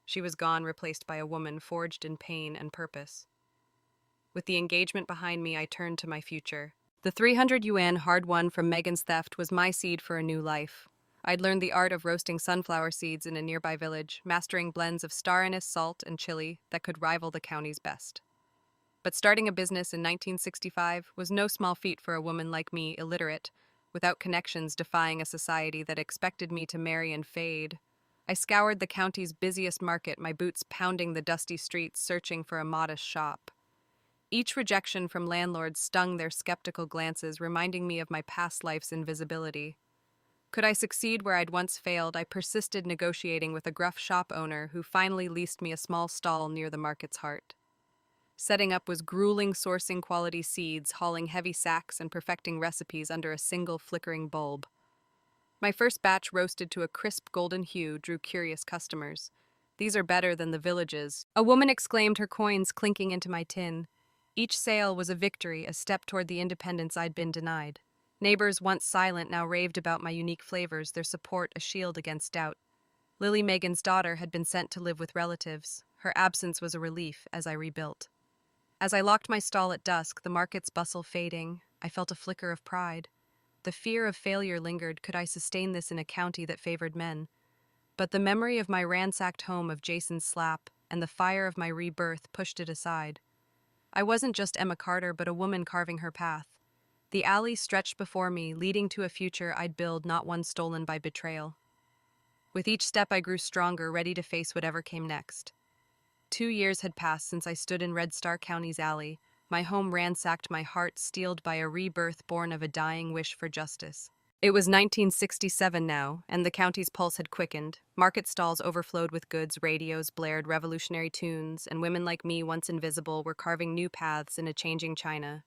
She was gone, replaced by a woman forged in pain and purpose. With the engagement behind me, I turned to my future. The 300 yuan hard-won from Megan's theft was my seed for a new life. I'd learned the art of roasting sunflower seeds in a nearby village, mastering blends of star anise, salt, and chili that could rival the county's best. But starting a business in 1965 was no small feat for a woman like me, illiterate, without connections, defying a society that expected me to marry and fade. I scoured the county's busiest market, my boots pounding the dusty streets, searching for a modest shop. Each rejection from landlords stung their skeptical glances, reminding me of my past life's invisibility. Could I succeed where I'd once failed, I persisted, negotiating with a gruff shop owner who finally leased me a small stall near the market's heart. Setting up was grueling, sourcing quality seeds, hauling heavy sacks, and perfecting recipes under a single flickering bulb. My first batch, roasted to a crisp golden hue, drew curious customers. "These are better than the villages," a woman exclaimed, her coins clinking into my tin. Each sale was a victory, a step toward the independence I'd been denied. Neighbors, once silent, now raved about my unique flavors, their support a shield against doubt. Lily Megan's daughter had been sent to live with relatives. Her absence was a relief as I rebuilt. As I locked my stall at dusk, the market's bustle fading, I felt a flicker of pride. The fear of failure lingered. Could I sustain this in a county that favored men? But the memory of my ransacked home, of Jason's slap, and the fire of my rebirth pushed it aside. I wasn't just Emma Carter, but a woman carving her path. The alley stretched before me, leading to a future I'd build, not one stolen by betrayal. With each step I grew stronger, ready to face whatever came next. 2 years had passed since I stood in Red Star County's alley, my home ransacked, my heart steeled by a rebirth born of a dying wish for justice. It was 1967 now, and the county's pulse had quickened. Market stalls overflowed with goods, radios blared revolutionary tunes, and women like me, once invisible, were carving new paths in a changing China.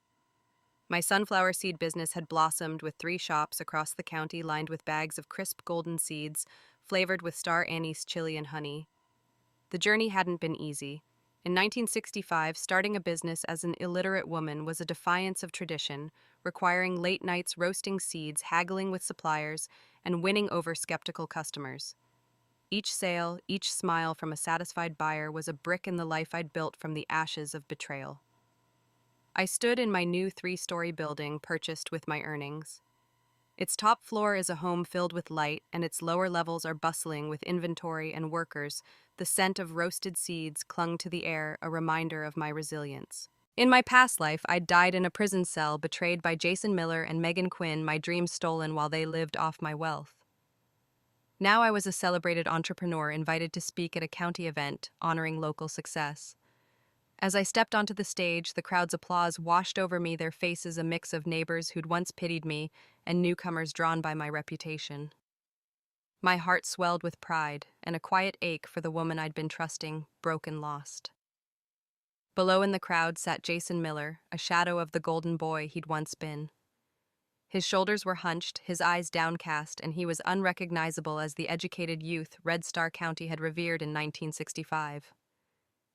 My sunflower seed business had blossomed, with 3 shops across the county lined with bags of crisp golden seeds, flavored with star anise, chili, and honey. The journey hadn't been easy. In 1965, starting a business as an illiterate woman was a defiance of tradition, requiring late nights roasting seeds, haggling with suppliers, and winning over skeptical customers. Each sale, each smile from a satisfied buyer was a brick in the life I'd built from the ashes of betrayal. I stood in my new 3-story building, purchased with my earnings. Its top floor is a home filled with light, and its lower levels are bustling with inventory and workers. The scent of roasted seeds clung to the air, a reminder of my resilience. In my past life, I'd died in a prison cell, betrayed by Jason Miller and Megan Quinn, my dreams stolen while they lived off my wealth. Now I was a celebrated entrepreneur, invited to speak at a county event, honoring local success. As I stepped onto the stage, the crowd's applause washed over me, their faces a mix of neighbors who'd once pitied me and newcomers drawn by my reputation. My heart swelled with pride and a quiet ache for the woman I'd been trusting, broken, lost. Below in the crowd sat Jason Miller, a shadow of the golden boy he'd once been. His shoulders were hunched, his eyes downcast, and he was unrecognizable as the educated youth Red Star County had revered in 1965.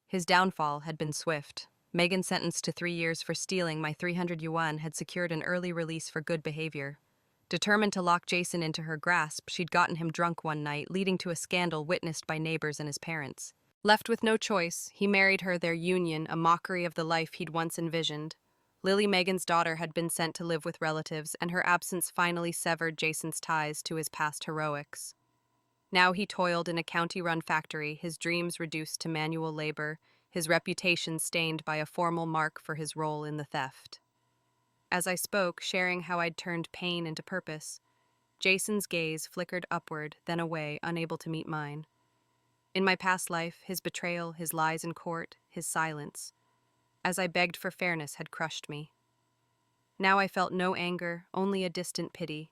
His downfall had been swift. Megan, sentenced to 3 years for stealing my 300 yuan, had secured an early release for good behavior. Determined to lock Jason into her grasp, she'd gotten him drunk one night, leading to a scandal witnessed by neighbors and his parents. Left with no choice, he married her, their union a mockery of the life he'd once envisioned. Lily Megan's daughter had been sent to live with relatives, and her absence finally severed Jason's ties to his past heroics. Now he toiled in a county-run factory, his dreams reduced to manual labor, his reputation stained by a formal mark for his role in the theft. As I spoke, sharing how I'd turned pain into purpose, Jason's gaze flickered upward, then away, unable to meet mine. In my past life, his betrayal, his lies in court, his silence, as I begged for fairness, had crushed me. Now I felt no anger, only a distant pity.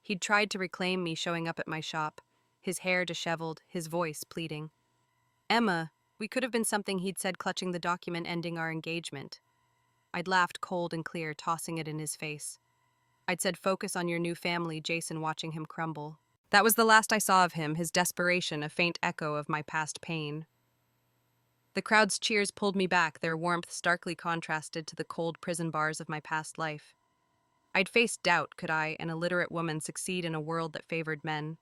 He'd tried to reclaim me, showing up at my shop, his hair disheveled, his voice pleading. "Emma, we could have been something," he'd said, clutching the document ending our engagement. I'd laughed cold and clear, tossing it in his face. I'd said, "Focus on your new family," Jason watching him crumble. That was the last I saw of him, his desperation a faint echo of my past pain. The crowd's cheers pulled me back, their warmth starkly contrasted to the cold prison bars of my past life. I'd faced doubt: could I, an illiterate woman, succeed in a world that favored men?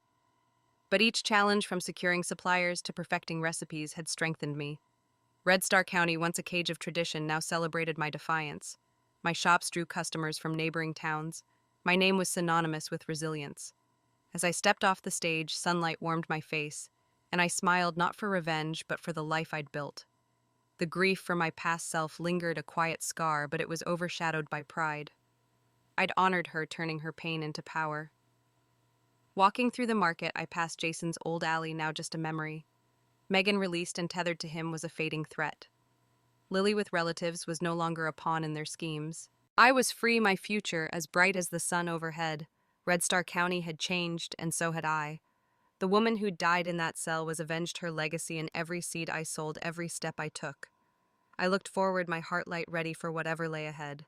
But each challenge, from securing suppliers to perfecting recipes, had strengthened me. Red Star County, once a cage of tradition, now celebrated my defiance. My shops drew customers from neighboring towns. My name was synonymous with resilience. As I stepped off the stage, sunlight warmed my face, and I smiled not for revenge, but for the life I'd built. The grief for my past self lingered a quiet scar, but it was overshadowed by pride. I'd honored her, turning her pain into power. Walking through the market, I passed Jason's old alley, now just a memory. Megan, released and tethered to him, was a fading threat. Lily, with relatives, was no longer a pawn in their schemes. I was free, my future as bright as the sun overhead. Red Star County had changed, and so had I. The woman who died in that cell was avenged, her legacy in every seed I sold, every step I took. I looked forward, my heart light, ready for whatever lay ahead.